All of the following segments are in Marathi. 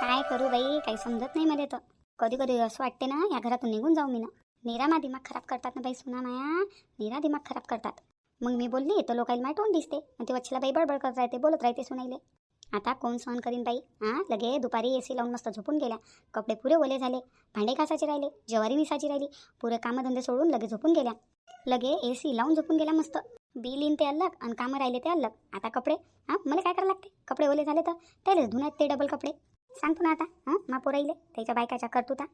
काय करू बाई, काही समजत नाही मला तर. कधी कधी असं वाटते ना या घरातून निघून जाऊ मी ना. निरा मा दिमाग खराब करतात ना बाई, सुना माया. निरा दिमाग खराब करतात. मग मी बोलली तर लोकांना माय तोंड दिसते आणि ते वच्छला बाई बडबड करत राहते, बोलत राहते सुनाईले. आता कोण सहन करीन बाई. लगे दुपारी एसी लावून मस्त झोपून गेल्या. कपडे पुरे ओले झाले, भांडे घासाचे राहिले, ज्वारी मिसाची राहिली. पुरे कामधंदे सोडून लगे झोपून गेल्या. लगे एसी लावून झोपून गेल्या मस्त. बिल इन ते अलग आणि कामं राहिले ते अलग. आता कपडे मला काय करावं लागते. कपडे ओले झाले तर त्याला धुण्यात ते डबल कपडे. सांगतो ना आता मा पोराईले त्याच्या बायकाच्या करतोता.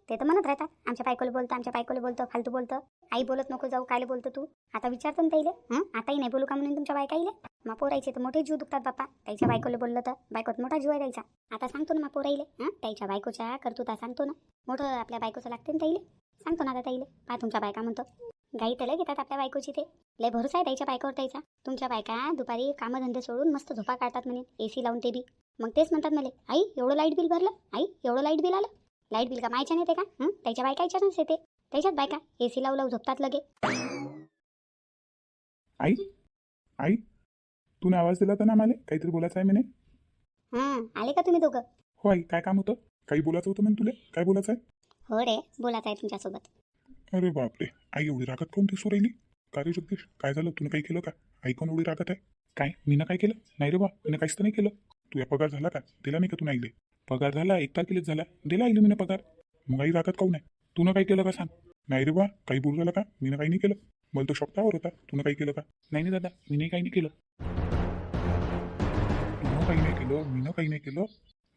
ते तर म्हणत राहतात आमच्या बायकोला बोलतं, आमच्या बायकोला बोलतं, फालतू बोलतं. आई बोलत नको जाऊ, कायले बोलतो तू. आता विचारतो ना त्याईले. आताही नाही बोलू का म्हणून तुमच्या बायकाईले. मा पोरायचे तर मोठे जीव दुखतात बाप्पा. त्याच्या बायकोला बोललं तर बायकोत मोठा जीव आहे द्यायचा. आता सांगतो ना मा पोराईले. त्याच्या बायकोच्या करतोता सांगतो ना. मोठं आपल्या बायकोचं लागते ना ताईले. सांगतो ना आता ताईले. पा तुमच्या बायका म्हणतो गाई त्याला घेतात आपल्या बायकोची. ते लय भरोसा आहे त्याच्या बायकोवर त्याचा. तुमच्या बायका दुपारी कामधंदे सोडून मस्त झोपा काढतात म्हणे एसी लावून ते बी. मग तेच म्हणतात मला, आई एवढं लाईट बिल भरलं, आई एवढं लाईट बिल आलं. लाईट बिल का मायच्या येते का? त्याच्या बायकाच्याच येते. त्याच्यात बायका एसी लावू झोपतात लगे. आई आई तूने आवाज दिला होता ना मला, काहीतरी बोलायचं आहे म्हणे. आले का तुम्ही दोघं? हो आई, काय काम होतं? काही बोलायचं होतं म्हणे तुला. काय बोलायचं आहे? हो रे, बोलायचं आहे तुमच्यासोबत. अरे बापरे, आई एवढी रागत काऊन दिसू राहिली? का रे जगदीश, काय झालं? तुला काही केलं का? आई कोण एवढी रागत आहे? काय मीनं काय केलं? नाही रे बा, मीनं काहीच तर नाही केलं. तुझ्या पगार झाला का? दिला नाही का तू आईले? पगार झाला 1 तारखेलाच झाला, दिला आईले मीनं पगार. मग आई रागत काऊन आहे? तुनं काय केलं का सांग? नाही रे बा, काही बोलू झालं का? मीनं काही नाही केलं. मला तो शॉपटावर होता. तुनं काही केलं का? नाही नाही दादा, मीने काही नाही केलं. तुनं काही नाही केलं, मीनं काही नाही केलं.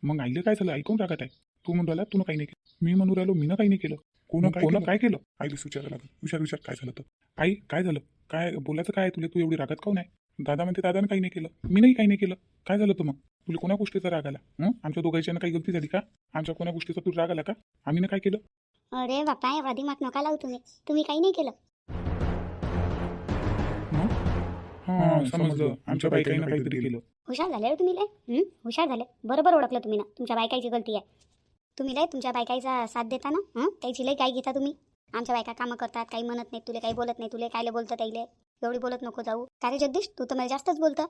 मग आईले काय झालं? ऐकून रागत आहे. तू म्हणून राहिला तुनं काही नाही केलं, मी म्हणून राहिलो मीनं काही नाही केलं. कोण काय केलं? आईला विचारायला लागलं. विचार काय झालं तर. आई काय झालं? काय बोलायचं काय तुला? तू एवढी रागत काऊन आहे? दादा म्हणते दादानं काही नाही केलं, मीनंही काही नाही केलं. काय झालं तर मग? तुला कोणा गोष्टीचा राग आला? आमच्या दोघांच्यानं काही गलती झाली का? आमच्या कोणा गोष्टीचा तुला राग आला का? आम्ही काय केलं? अरे बापा, एवढा दिमाग नका लावू तुम्ही. तुम्ही काही नाही केलं. समजलं. आमच्या बायकाईनं काहीतरी केलं. हुशार झाले रे तुम्ही लय. हुशार झाले. बरोबर ओळखलं तुम्ही ना. तुमच्या बायकाची गलती आहे. तुम्ही लय तुमच्या बायकाईचा साथ देता ना. त्याची लय काय घेता तुम्ही. आमच्या बायका कामं करतात, काही म्हणत नाही, तुला काही बोलत नाही, तुला कायले बोलतं त्याईले. एवढी बोलत नको जाऊ. का रे जगदीश, तू तर मला जास्तच बोलतं.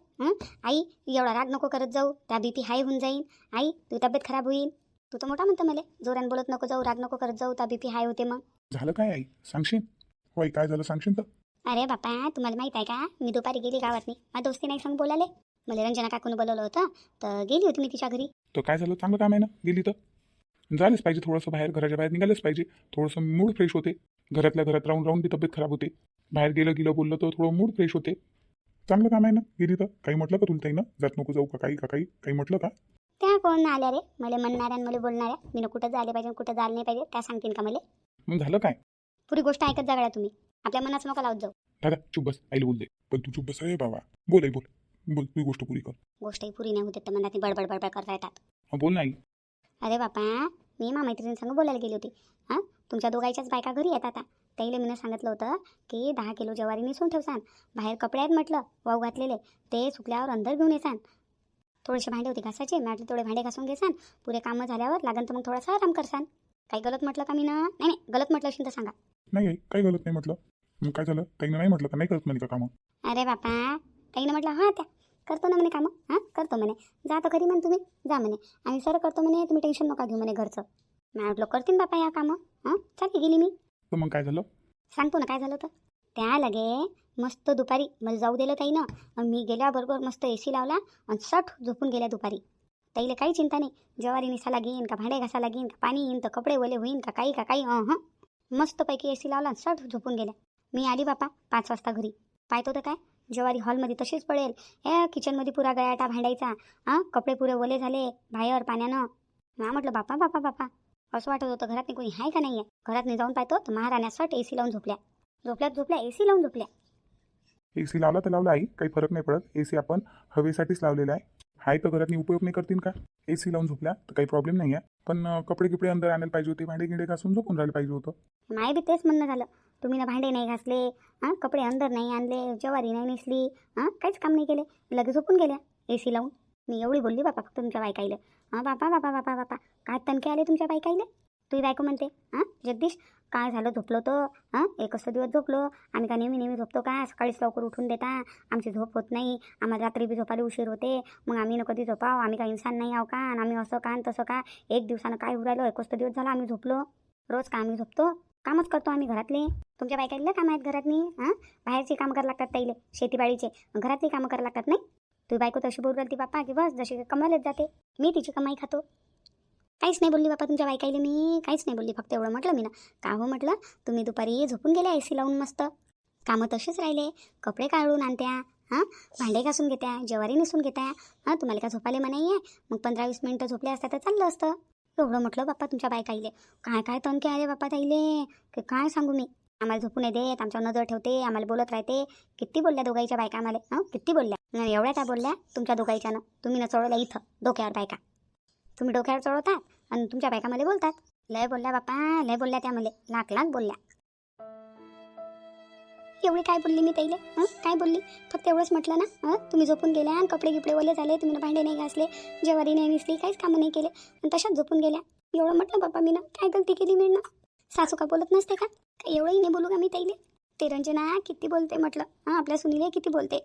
आई एवढा राग नको करत जाऊ, त्या बीपी हाय होऊन जाईन. आई तुझी तब्येत खराब होईल. तू तर मोठा म्हणतो मला जोरान बोलत नको जाऊ, राग नको करत जाऊ, त्या बीपी हाय होते मग. झालं काय आई? सांगशील? हो आई, काय झालं सांगशील तर? अरे बापा, तुम्हाला माहित आहे का, मी दुपारी गेली गावात नाही. माझ्या दोस्ती नाही सांग बोलाले. मला रंजना काकून बोलवलं होतं तर गेली होती मी तिच्या घरी. तो काय झालं? चांगलं काम आहे ना, गेली तर. झालंच पाहिजे थोडंसं बाहेर, घराच्या बाहेर निघालंच पाहिजे. थोडंसं मूड फ्रेश होते. घरातल्या घरात राहून राहून बी तब्येत खराब होते. बाहेर गेलं बोललं तर थोडं मूड फ्रेश होते. चांगलं काम आहे ना, गेली तर. काही म्हटलं का तुला ताईनं? जात नको जाऊ का काही म्हटलं का? त्या कोण आल्या रे? मला म्हणणाऱ्या आणि मला बोलणाऱ्या. मी कुठं जायला पाहिजे कुठं जायला नाही पाहिजे त्या सांगतील का मला? मग झालं काय? पुरी गोष्ट ऐकत जा गड्या तुम्ही. आपल्या मनाचं नका लावत जाऊ. दादा चुप बस, आईला बोल दे. पण तू चुप बस रे बाबा. बोल आई, बोल तुझी गोष्ट पुरी कर. गोष्टही पुरी नाही होते तर मनात बडबड बडबड करता येतात. बोल ना आई. अरे बापा, मी मैत्रिणींसंग बोलायला गेली होती. तुमच्या दोघांच्याच बायका घरी येतात आता. त्याईले मी सांगितलं होतं की 10 किलो ज्वारी निसून ठेवसान. बाहेर कपडे आहेत म्हटलं वाऊ घातलेले, ते सुकल्यावर अंदर घेऊन येसान. थोडेसे भांडे होते घासायचे, मी म्हटलं थोडे भांडे घासून घेसान. पुरे कामं झाल्यावर लागन तर मग थोडासा आराम करसान. काही गलत म्हटलं का मी ना? नाही गलत म्हटलं असेल तर सांगा. नाही आई, काही गलत नाही म्हटलं. मग काय झालं? ताईनं नाही म्हटलं का नाही करत म्हणे का कामं? अरे बापा, ताईनं म्हटलं त्या करतो ना म्हणे कामं. करतो म्हणे. जा तर खरी म्हणे तुम्ही, जा म्हणे. आम्ही सर करतो म्हणे, तुम्ही टेन्शन नका घेऊ म्हणे घरचं. मी म्हटलं करतील बापा या कामं. चालली गेली मी. तर मग काय झालं? सांगतो ना काय झालं तर. त्या लगे मस्त दुपारी मला जाऊ दिलं ताईनं. आणि मी गेल्याबरोबर मस्त एसी लावला आणि सट झोपून गेल्या दुपारी. ताईला काही चिंता नाही. ज्वारी निसाला घेईन का भांडे घासायला घेईन का पाणी येईन तर कपडे ओले होईन का काही मस्तपैकी एसी लावला आणि सट झोपून गेल्या. मी आली बापा 5 वाजता घरी. पाहतो तर काय, ज्वारी हॉलमध्ये तशीच पडेल. किचनमध्ये पुरा गयाटा भांडायचा. कपडे पुरे ओले झाले बाहेर पाण्यानं. म्हटलं बापा बापा बापा, असं वाटत होतं घरात कोणी आहे का नाही आहे. घरात नाही जाऊन पाहतो तर महाराण्या सट एसी लावून झोपल्या एसी लावून झोपल्या. एसी लावला तर लावला आई, काही फरक नाही पडत. एसी आपण हवेसाठीच लावलेला आहे. हाय तर घरात उपयोग नाही करतील का? एसी लावून झोपल्या तर काही प्रॉब्लेम नाही आहे. पण कपडे अंदर आणायला पाहिजे होते, भांडे गिंडे घासून झोपून राहायला पाहिजे होतं. माय बी तेच म्हणणं झालं. तुम्ही ना भांडे नाही घासले, कपडे अंदर नाही आणले, ज्वारी नाही नेसली, काहीच काम नाही केले, लगेच झोपून गेल्या एसी लावून. मी एवढी बोलली बापा फक्त तुमच्या बायकाईले. बापा बापा बापा बापा काय तणके आले तुमच्या बायकाईले. तुझी बायको म्हणते जगदीश काय झालं झोपलो तर हां एकच दिवस झोपलो आम्ही का नेहमी नेहमी झोपतो का सकाळीच लवकर उठून देता आमची झोप होत नाही आम्हाला रात्री बी झोपायला उशीर होते मग आम्ही न कधी झोपाव आम्ही काय इंसान नाही आहो का आणि आम्ही असं का आणि तसं का एक दिवसानं काय उरायलो एकच दिवस झाला आम्ही झोपलो रोज का आम्ही झोपतो कामच करतो आम्ही घरातले तुमच्या बायकाईला काम आहेत घरातनी हां बाहेरची कामं करायला लागतात ताईले शेतीबाडीचे घरातली कामं करायला लागतात नाही तुझी बायको तशी बोलू राहिली बाप्पा की बस जशी कमालच जाते मी तिची कमाई खातो काहीच नाही बोलली बापा तुमच्या बायकाईले मी काहीच नाही बोलली फक्त एवढं म्हटलं मी ना का हो म्हटलं तुम्ही दुपारी झोपून गेल्या AC लावून मस्त कामं तसेच राहिले कपडे काढून आणत्या हां भांडे घासून घेत्या ज्वारी नेसून घेत्या हां तुम्हाला का झोपायला म्हणाई आहे मग 15-20 मिनटं झोपले असत्या तर चाललं असतं एवढं म्हटलं बाप्पा तुमच्या बायकाईले काय काय तणके आले बाप्पा ताईले की काय सांगू मी आम्हाला झोपू नाही देत आमच्यावर नजर ठेवते आम्हाला बोलत राहते किती बोलल्या दोघाईच्या बायका आम्हाला हां किती बोलल्या आणि एवढ्या त्या बोलल्या तुमच्या दोघाईच्यानं तुम्ही न चढवल्या इथं डोक्यावर बायका तुम्ही डोक्यावर चढवतात आणि तुमच्या बायका मला बोलतात लय बोलल्या बाप्पा लय बोलल्या त्या मला लाख बोलल्या एवढी काय बोलली मी ताईले काय बोलली फक्त एवढंच म्हटलं ना तुम्ही झोपून गेल्या आणि कपडे गिपडे ओले झाले तुम्ही भांडे नाही घासले ज्वारी नाही निसली काहीच कामं नाही केले आणि तशाच झोपून गेल्या एवढं म्हटलं बाप्पा मी ना काय गलती केली मी ना सासू का बोलत नसते का एवढंही नाही बोलू का मी ताईले ते रंजना किती बोलते म्हटलं आपल्या सुनीले किती बोलते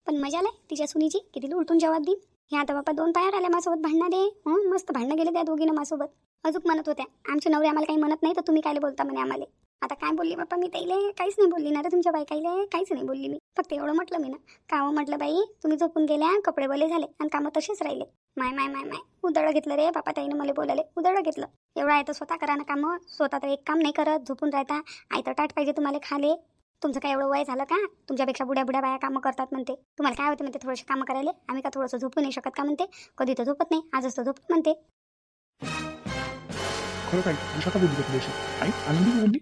पण मजा आलाय तिच्या सुनीची किती उलटून जवाब देईन हे आता बाप्पा 2 पायावर आल्या माझ्यासोबत भांडणार मस्त भांडणं गेले त्या दोघीनं माझ्यासोबत अजून म्हणत होत्या आमचे नवरे आम्हाला काही म्हणत नाही तर तुम्ही काय बोलता म्हणे आम्हाला आता काय बोलली बाप्पा मी ताईले काहीच नाही बोलली ना रे तुमच्या बायकाईले काहीच नाही बोलली मी फक्त एवढं म्हटलं मी ना कामं म्हटलं बाई तुम्ही झोपून गेल्या कपडे बोले झाले आणि कामं तसेच राहिले माय उदळं घेतलं रे बापा ताईनं मला बोलायले उदळं घेतलं एवढं आहे तर स्वतः करा ना कामं स्वतः तर एक काम नाही करत झोपून राहता आई तर टाट पाहिजे तुम्हाला खाले तुमचं काय एवढं वय झालं का तुमच्यापेक्षा बुड्या बाया कामं करतात म्हणते तुम्हाला काय होते म्हणते थोडेसे कामं करायला आम्ही का थोडंसं झोपू नाही शकत का म्हणते कधी तर झोपत नाही आजच तर झोपत म्हणते खरं काय विशाखा बोलली का तुझ्याशी आई आनंदी बोलली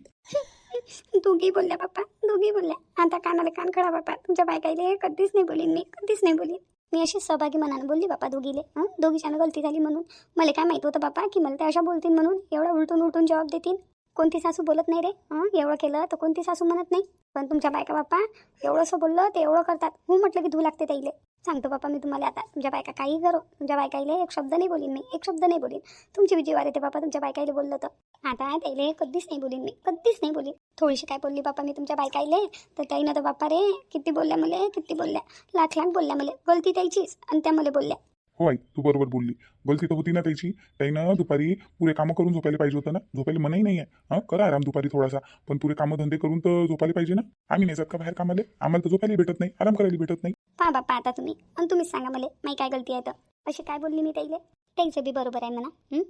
दोघी बोलल्या बाप्पा दोघी बोलल्या आता कानाला कान खडा बाप्पा तुमच्या बायकाईले कधीच नाही बोलीन मी कधीच नाही बोलीन मी अशीच सहभागी मनानं बोलली बाप्पा दोघीले दोघीच्यानं गलती झाली म्हणून मला काय माहित होतं बाप्पा की मला त्या अशा बोलतील म्हणून एवढं उलटून जबाब देतील कोणती सासू बोलत नाही रे एवढं केलं तर कोणती सासू म्हणत नाही पण तुमच्या बायका बाप्पा एवढंसं बोललं ते एवढं करतात म्हटलं की धू लागते ताईले सांगतो बाप्पा मी तुम्हाला आता तुमच्या बायका काही करो तुमच्या बायकाईले एक शब्द नाही बोलीन मी एक शब्द नाही बोलीन तुमची विजीवार येते बाप्पा तुमच्या बायकाईले बोललं तर आता ताईले कधीच नाही बोलीन मी कधीच नाही बोलीन थोडीशी काय बोलली बाप्पा मी तुमच्या बायकाईले तर ताईनं तर बाप्पा रे किती बोलल्या मला किती बोलल्या लाख बोलल्या मला गलती त्याचीच आणि त्या मला बोलल्या हो आई तू बरोबर बोलली गलती तर होती ना त्याची त्यानं दुपारी पुरे कामं करून झोपायला पाहिजे होतं ना झोपायला मनाही नाही आहे हां करा आराम दुपारी थोडासा पण पुरे कामं धंदे करून तर झोपायला पाहिजे ना आम्ही नाही जात का बाहेर कामाले आम्हाला तर झोपायला भेटत नाही आराम करायला भेटत नाही पहा बाप्पा आता तुम्ही आणि तुम्हीच सांगा मला माही काय गलती आहे तर अशी काय बोलली मी ताईले त्याचं बी बरोबर आहे म्हणा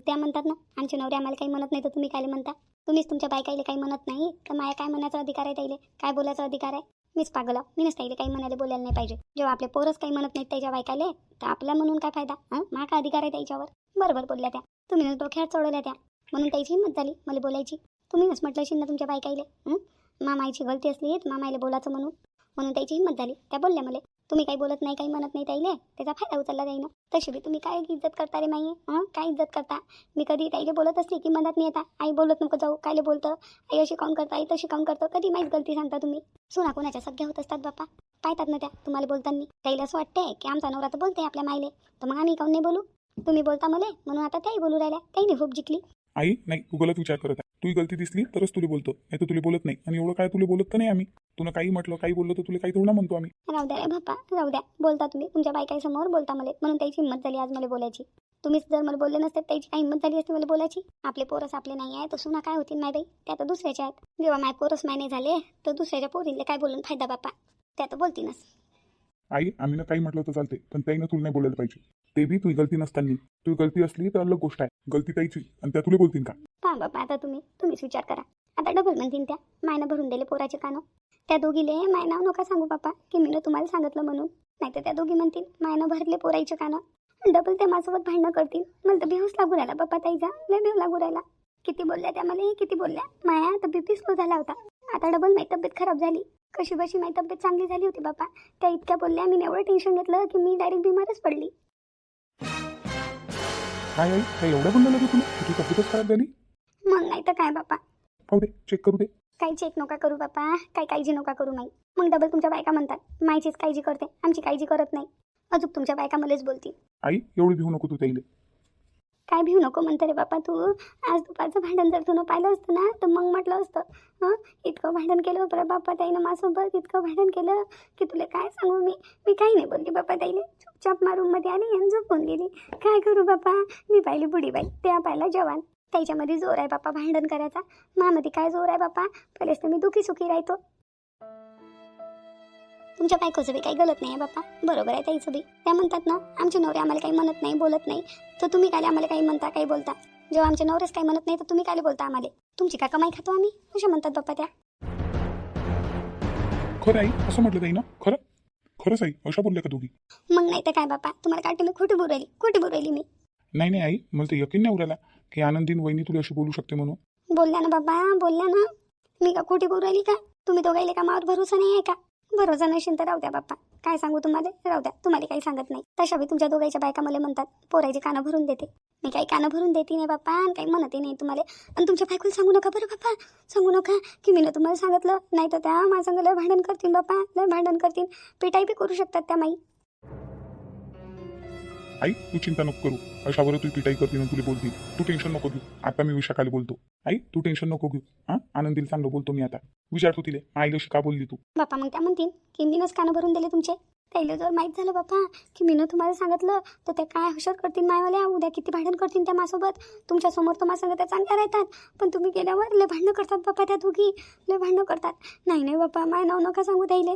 त्या म्हणतात ना आमचे नवरे आम्हाला काही म्हणत नाही तर तुम्ही काय म्हणता तुम्हीच तुमच्या बायकाईले काही म्हणत नाही तर माया काय म्हणायचा अधिकार आहे ताईले काय बोलायचा अधिकार आहे मीच पागल मीच ताईले काही म्हणायला बोलायला नाही पाहिजे जेव्हा आपले पोरच काही म्हणत नाहीत त्याच्या बायकाले तर आपल्या म्हणून काय फायदा मा काय अधिकार आहे त्याच्यावर बरोबर बोलल्या त्या तुम्ही डोक्यावर चढवल्या त्या म्हणून त्याची हिंमत झाली मला बोलायची तुम्हीच म्हटलं असेल ना तुमच्या बायकाईले मामाईची गलती असली तर मामाईला बोलायचं म्हणून त्याची हिंमत झाली त्या बोलल्या मला तुम्ही काही बोलत नाही काही म्हणत नाही ताईले त्याचा फायदा उचलला जाईना तशी बी तुम्ही काय इज्जत करता रे माई काय इज्जत करता मी कधी ताईले बोलत असली की मनात नाही येता आई बोलत नको जाऊ कायले बोलतं आई अशी काऊन करता आई तशी काऊन करतं कधी माहीत गलती सांगता तुम्ही सुना कोणाच्या सगळ्या होत असतात बापा पाहतात ना त्या तुम्हाला बोलताना ताईला असं वाटतंय की आमचा नवरा तर बोलते आपल्या माईले तर मग आम्ही काऊन नाही बोलू तुम्ही बोलता मला म्हणून आता त्याही बोलू राहिल्या त्याही खूप जिंकली आई नाही तू गलत विचार करत आहे तुझी गलती दिसली तरच तुला बोलतो नाही तर तुला बोलत नाही आणि एवढं काय तुला बोलत तर नाही आम्ही तुला काही म्हटलं काही बोललो तर तुला काही थोडं म्हणतो आम्ही राहू द्या रे बाप्पा राहू द्या बोलता तुम्ही तुमच्या बायकाईसमोर बोलता मला म्हणून त्याची हिंमत झाली आज मला बोलायची तुम्हीच जर मला बोलले नसते त्याची काय हिंमत झाली असते मला बोलायची आपले पोरस आपले नाही आहे तर सुना काय होतील माय बाई त्या तर दुसऱ्याच्या आहेत जेव्हा माय पोरस माय नाही झाले तर दुसऱ्याच्या पोरींले काय बोलून फायदा बाप्पा त्या तर बोलतीनच आई आम्ही ना काही म्हटलं तर चालते पण त्याईनं तुला नाही बोलायला पाहिजे ते बी तुझी गलती नसताना तुझी गलती असली तर अलग गोष्ट आहे गलती त्याची आणि त्या तुला बोलतील का पहा बाप्पा आता तुम्हीच विचार करा आता डबल म्हणतील त्या मायनं भरून दिले पोराचे कानं त्या दोघीले माय नाव नका सांगू बाप्पा की मी तुम्हाला सांगितलं म्हणून नाही तर त्या दोघी म्हणतील मायनं भरले पोराचे कानं डबल त्या माझ्यासोबत भांडणं करतील मला तर बेहोस लागू राहिला बाप्पा ताईचा लय बेव लागू राहिला किती बोलल्या त्या मला किती बोलल्या माया तर बीपी स्लो झाला होता आता डबल माझी तब्येत खराब झाली कशी बशी माझी तब्येत चांगली झाली होती बाप्पा त्या इतक्या बोलल्या मी एवढं टेन्शन घेतलं की मी डायरेक्ट बिमारच पडली काय आई काय एवढं बोललं लागेल तुला तुझी तब्येतच खराब झाली मग नाही तर काय बाप्पा पाहू दे चेक करू दे काही चेक नका करू बाप्पा काही काळजी नका करू माई मग डबल तुमच्या बायका म्हणतात माईचीच काळजी करते आमची काळजी करत नाही अजून तुमच्या बायका मलाच बोलतील आई एवढी भिवू नको तू त्याईले काय भिऊ नको म्हणते रे बापा तू. आज दुपारचं भांडण जर तुला पाहिलं असतं ना तर मग म्हटलं असतं. इतकं भांडण केलं बरं बापा ताईनं माझ्यासोबत, इतकं भांडण केलं की तुला काय सांगू मी काही नाही बोलली बापा ताईले. चुपचाप मारूममध्ये आली आणि झोपून गेली. काय करू बापा, मी पाहिली बुढीबाई, त्या पाहिला जवान. त्याच्यामध्ये जोर आहे बापा भांडण करायचा. मामध्ये काय जोर आहे बापा, पहिलेच तर मी दुखी सुखी राहतो. तुमच्या बायकोचं बी काही गलत नाही आहे बापा, बरोबर आहे त्याचं बी. त्या म्हणतात ना आमचे नवरे आम्हाला काही म्हणत नाही बोलत नाही, तर तुम्ही काय आम्हाला काही म्हणता काही बोलता. जेव्हा आमचे नवरेच काही म्हणत नाही तर तुम्ही काय बोलता आम्हाला. तुमची काय कमाई खातो आम्ही, अशा म्हणतात बापा त्या. खरं आई असं म्हटलं ताई ना, खरंच आई अशा बोलल्या का दोघी? मग नाही तर काय बापा, तुम्हाला काय मी खोटी बोलायली मी. नाही आई, मला तर यकीन नाही उरायला की आनंदीन वहिनी तुला अशी बोलू शकते म्हणून. बोलल्या ना बाबा, बोलल्या ना. मी का खोटी बोलायली का? तुम्ही दोघाईले का मावर भरोसा नाही आहे का? भरोसा नसेल तर राहू द्या बाप्पा, काय सांगू तुम्हाला, राहू द्या. तुम्हाला काही सांगत नाही. तशा बी तुमच्या दोघांच्या बायका मला म्हणतात पोरायचे कानं भरून देते. मी काही कानं भरून देते नाही बाप्पा, आणि काही म्हणते नाही तुम्हाला. आणि तुमच्या बायकोला सांगू नका बरं बाप्पा, सांगू नका की मी तुम्हाला सांगितलं. नाही तर त्या माझ्या संग लय भांडण करतील बाप्पा, लय भांडण करतील. पिटाई बी करू शकतात त्या माई. आई तू चिंता नको करू, अशावर तू पिटाई करते तुला बोलतील. तू टेन्शन नको घेऊ. आता मी विशाखाला बोलतो. आई तू टेन्शन नको घेऊ. आनंदीला चांगलं बोलतो मी. आता विचारतो तिले आईला का बोलली तू. बाप्पा मग त्या म्हणतील की मीनच कानं भरून दिले तुमचे. त्याला जर माहीत झालं बाप्पा की मीनं तुम्हाला सांगितलं तर त्या काय हुशार करतील मायवाल्या, उद्या किती भांडण करतील त्या माझ्यासोबत. तुमच्या समोर तर माझ्या संग त्या चांगल्या राहतात, पण तुम्ही गेल्यावर लय भांडणं करतात बाप्पा त्या दोघी, लय भांडणं करतात. नाही बाप्पा, माय नाव नका सांगू त्याईले.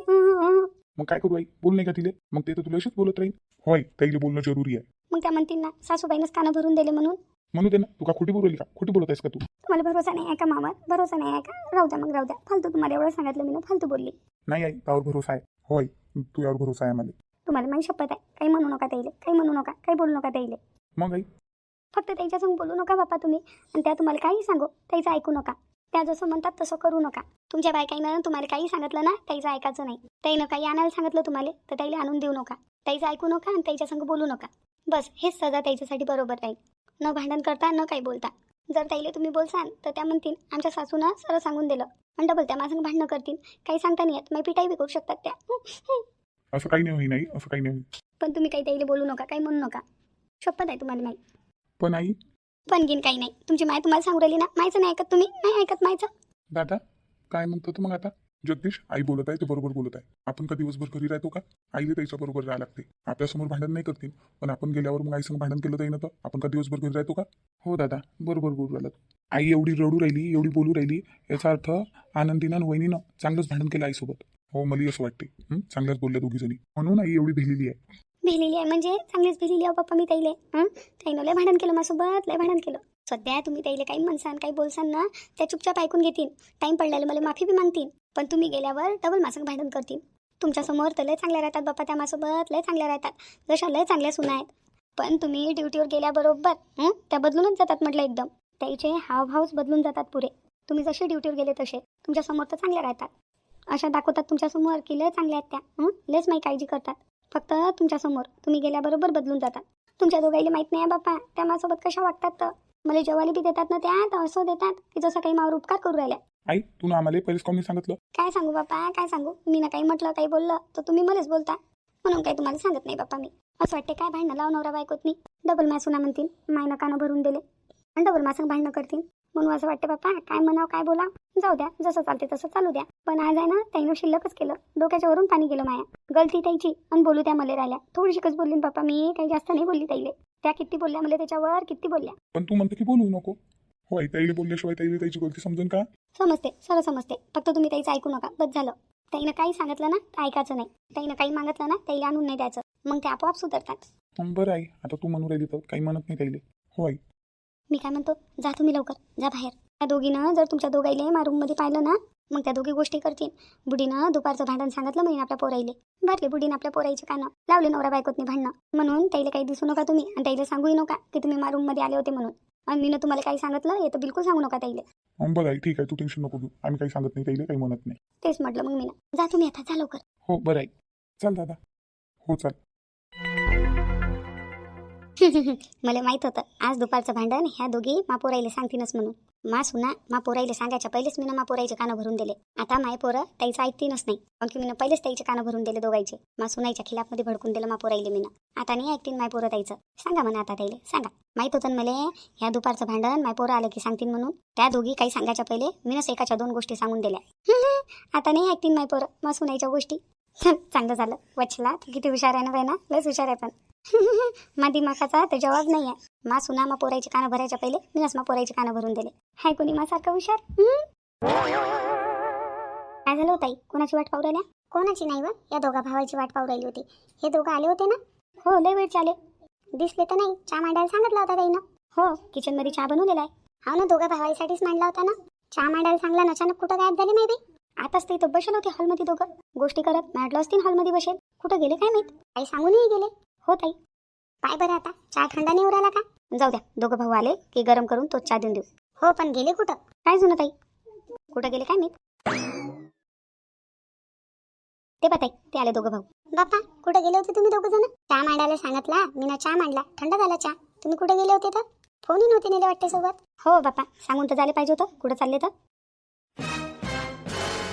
मग काय करू आई, बोल नाही का तिले? मग ते तर तुला अशीच बोलत राहील. होय त्याईले बोलणं जरुरी आहे. मग त्या म्हणतील ना सासूबाईनंच कानं भरून दिले म्हणून. म्हणू दे ना, तू का खोटी बोलली का? खोटी बोलत आहेस का तू? तुम्हाला भरोसा नाही आहे का मामा, भरोसा नाही आहे का? राहू द्या मग, राहू द्या. फालतू तुम्हाला एवढं सांगितलं मी ना, फालतू बोलली. नाही आई त्यावर भरोसा आहे. होय तू यावर भरोसा आहे मला. तुम्हाला माझी शपथ आहे, काही म्हणू नका त्याईले, काही म्हणू नका, काही बोलू नका त्याईले. मग आई फक्त त्याच्या संग बोलू नका बाप्पा तुम्ही. आणि त्या तुम्हाला काही सांगू त्याचं ऐकू नका. त्या जसं म्हणतात तसं करू नका. तुमच्या बायकाईनं तुम्हाला काही सांगितलं ना त्याचं ऐकायचं नाही. त्याईनं काही आणायला सांगितलं तुम्हाला तर त्याला आणून देऊ नका. त्याचं ऐकू नका आणि त्याच्या संग बोलू नका. बस हेच सजा त्याच्यासाठी बरोबर राहील. न भांडण करता न काही बोलता. जर त्याला तुम्ही बोलसाल तर त्या म्हणतील आमच्या सासूनं सरळ सांगून दिलं, आणि डबल त्या माझं भांडणं करतील. काही सांगता नाही येत, मग पिटाई बी करू शकतात त्या. असं काही नाही होई. असं काही नाही. पण तुम्ही काही त्याला बोलू नका, काही म्हणू नका. शपथ आहे तुम्हाला माई. पण आई पण घेईन काही नाही. तुमची माय तुम्हाला सांगू राहिली ना, मायचं नाही ऐकत तुम्ही, नाही ऐकत मायचं. दादा काय म्हणतो तू मग आता? जगदीश आई बोलत आहे ते बरोबर बोलत आहे. आपण का दिवसभर घरी राहतो का? आईला त्याच्या बरोबर राहायला लागते. आपल्यासमोर भांडण नाही करतील, पण आपण गेल्यावर मग आईसंग भांडण केलं तर आपण का दिवसभर घरी राहतो का? हो दादा बरोबर बोलू राहिला. आई एवढी रडू राहिली, एवढी बोलू राहिली, याचा अर्थ आनंदीनं आणि वहिनीनं चांगलंच भांडण केलं आईसोबत. हो मला असं वाटते. चांगल्याच बोलल्या दोघी जणी, म्हणून आई एवढी भिलेली आहे. भिलेली आहे म्हणजे चांगलीच भिलेली आहे पप्पा मी त्याईले. त्याईनं लय भांडण केलं माझ्यासोबत, लय भांडण केलं. सध्या तुम्ही त्याईले काही म्हणसान काही बोलसान ना, त्या चुपचाप ऐकून घेतील. टाईम पडल्याला मला माफी बी मागतील, पण तुम्ही गेल्यावर डबल माझं भांडण करतील. तुमच्यासमोर तर लय चांगल्या राहतात बाप्पा त्या माझ्यासोबत, लय चांगल्या राहतात, जशा लय चांगल्या सुना आहेत. पण तुम्ही ड्युटीवर गेल्याबरोबर त्या बदलूनच जातात म्हटलं एकदम. त्याचे हावभावच बदलून जातात पुरे. तुम्ही जसे ड्युटीवर गेले तसे तुमच्यासमोर तर चांगल्या राहतात, अशा दाखवतात तुमच्यासमोर की लय चांगल्या आहेत त्या. लयच माही काळजी करतात. फक्त तुमच्यासमोर तुम्ही गेल्याबरोबर बदलून जातात. तुमच्या दोघाईला माहीत नाही आहे बाप्पा त्या माझ्यासोबत कशा वागतात. तर मला जेवायला बी देतात ना त्या, तर असं देतात की जसं काही मावर उपकार करू राहिल्या. आई तू ना आम्हाला पहिलेच कोणी सांगितलं? काय सांगू बाप्पा, काय सांगू. मी ना काही म्हटलं काही बोललं तर तुम्ही मलाच बोलता, म्हणून काही तुम्हाला सांगत नाही बाप्पा मी. असं वाटते काय भांडणं लाव नवरा बायकोत मी. डबल माझ्या सुना म्हणतील मायनं कानं भरून दिले, आणि डबल माझं भांडणं करतील. म्हणून असं वाटते बाप्पा काय म्हणावं काय बोला, जाऊ द्या जसं चालते तसं चालू द्या. पण आज आहे ना त्यानं शिल्लकच केलं, डोक्याच्या वरून पाणी गेलं माया. गलती त्याची आणि बोलू त्या मला राहिल्या. थोडीशीच बोलली बाप्पा मी, काही जास्त नाही बोलली ताईले. त्या किती बोलल्या मला त्याच्यावर, किती बोलल्या. पण तू म्हणते की बोलू नको. होय ताईले बोलल्याशिवाय ताईले त्याची गलती समजून का? समजते, सरळ समजते. फक्त तुम्ही त्याचं ऐकू नका, बस झालं. ताईनं काही सांगितलं ना तर ऐकायचं नाही. ताईनं काही मागितलं ना त्याला आणून नाही द्यायचं, मग ते आपोआप सुधारतात. बरं आई, आता तू म्हणू राहिली तर काही म्हणत नाही ताईले. होय मी काय म्हणतो, जा तुम्ही लवकर, जा बाहेर. त्या दोघीनं जर तुमच्या दोघाईले मा रूममध्ये पाहिलं ना, मग त्या दोघी गोष्टी करतील. बुडीनं दुपारचं भांडण सांगितलं म्हणून आपल्या पोराईले. भरले बुडीनं आपल्या पोराईचे कानं, लावले नवरा बायकोतनी भांडणं. म्हणून त्याला काही दिसू नका तुम्ही, आणि त्याला सांगूही नका की तुम्ही मा रूममध्ये आले होते म्हणून. आणि मी तुम्हाला काही सांगितलं हे तर बिलकुल सांगू नका त्याला. बरं आई ठीक आहे, तू टेन्शन नको घेऊ. आम्ही काही सांगत नाही ताईले, काही म्हणत नाही. तेच म्हटलं मग मी ना. जा तुम्ही आता, जा लवकर. हो बरं आई, चल दादा. हो चल. मला माहित होतं आज दुपारचं भांडण ह्या दोघी मा पोराईले सांगतीनच म्हणून. मा सुना मा पोराईले सांगायच्या पहिलेच मी मा पोराईचे कानं भरून दिले. आता माय पोरं त्याचं ऐकतीनच नाही, कारण की मी पहिलेच त्याचे कानं भरून दिले दोघांचे. मा सुनाईच्या खिलाफमध्ये भडकून दिलं मा पोराईले मी. आता नाही ऐकतीन माय पोरं त्याचं. सांगा म्हणा आता त्याला सांगा. माहीत होतं मला ह्या दुपारचं भांडण माय पोरं आलं की सांगतील म्हणून. त्या दोघी काही सांगायच्या पहिले मीनच एकाच्या 2 गोष्टी सांगून दिल्या. आता नाही ऐकतीन माय पोरं मा सुनाईच्या गोष्टी. चांगलं झालं वचला, किती हुशार आहे ना बाई ना, लयच हुशार आहे. पण मा दिमाखाचा तर जवाब नाही आहे. मा सुना मा पोराईचे कानं भरायच्या पहिले मीनच मा पोराईचे कानं भरून दिले. हाय कोणी मा सारखं हुशार. काय झालं ताई, कोणाची वाट पाहू राहिल्या? कोणाची नाही व, या दोघा भावाची वाट पाहू राहिली होती. हे दोघं आले होते ना? हो लय वेळ चाले. दिसले तर नाही. चहा मांडायला सांगितला होता ताईनं. हो किचन मध्ये चहा बनवलेला आहे. हा ना, दोघा भावाईसाठीच मांडला होता ना. चहा मांडायला सांगला, अचानक कुठं गायब झाले नाही बाई. आताच ते इथं बसेल होते हॉलमध्ये दोघं गोष्टी करत. म्हटलं असतील हॉलमध्ये बसेल, कुठं गेले काय माहित. काही सांगूनही गेले. हो ताई. पाय बरं आता चहा थंडा नाही उराला का? जाऊ द्या, दोघं भाऊ आले की गरम करून तोच चहा देऊन देऊ. हो पण गेले कुठं काय जुनं ताई, कुठं गेले काय माहित. ते बताई ते आले दोघं भाऊ. बाप्पा कुठे गेले होते तुम्ही दोघं जण? चहा मांडायला सांगितला मीना, चहा मांडला, थंड झाला चहा. तुम्ही कुठे गेले होते तर? फोनही नव्हते नेले वाटते सोबत. हो बाप्पा सांगून तर झाले पाहिजे होतं कुठं चालले तर.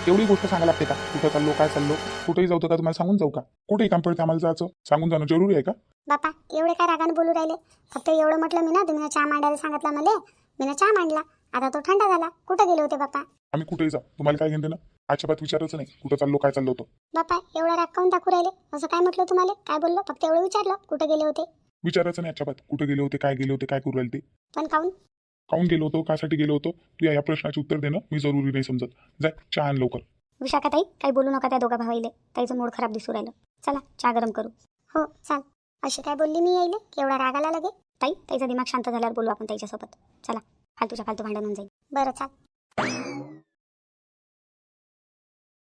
एवढी गोष्ट सांगा लागते का? कुठं चाललो, काय चाललो, कुठेही जाऊ का तुम्हाला सांगून जाऊ का? कुठेही काम पडते आम्हाला जायचं, सांगून जाणं जरुरी आहे का? बाप्पा एवढे काय रागाने बोलू राहिले? फक्त एवढं म्हटलं मी ना, तुम्ही चहा मांडायला सांगितला मला, मी चहा मांडला, आता तो थंडा झाला. कुठे गेले होते बाप्पा? आम्ही कुठेही जा, तुम्हाला काय घेणं ना. आजच्या बात विचारायचं नाही कुठं चाललो, काय चाललो होतं. बाप्पा एवढा राग काऊन टाकू राहिले? असं काय म्हटलं तुम्हाला? काय बोललो? फक्त एवढं विचारलं कुठे गेले होते. विचारायचं नाही आजच्या बात. कुठे गेले होते, काय गेले होते, काय करू राहिले ते. पण काऊन काऊन गेलो होतो, कासाठी गेलो होतो, तू या प्रश्नाचे उत्तर देणं मी जरुरी नाही समजत. जाय चहा आण लवकर. विशाखाताई काही बोलू नका त्या दोघा भावाईले, त्याचं मूड खराब दिसू राहिलं. चला चहा गरम करू. हो चाल. अशी काय बोलली मी यायले की एवढा राग आला लगे? ताई त्याचा दिमाग शांत झाल्यावर बोलू आपण त्याच्यासोबत. चला फालतूच्या फालतू भांडण होऊन जाईल. बरं चाल.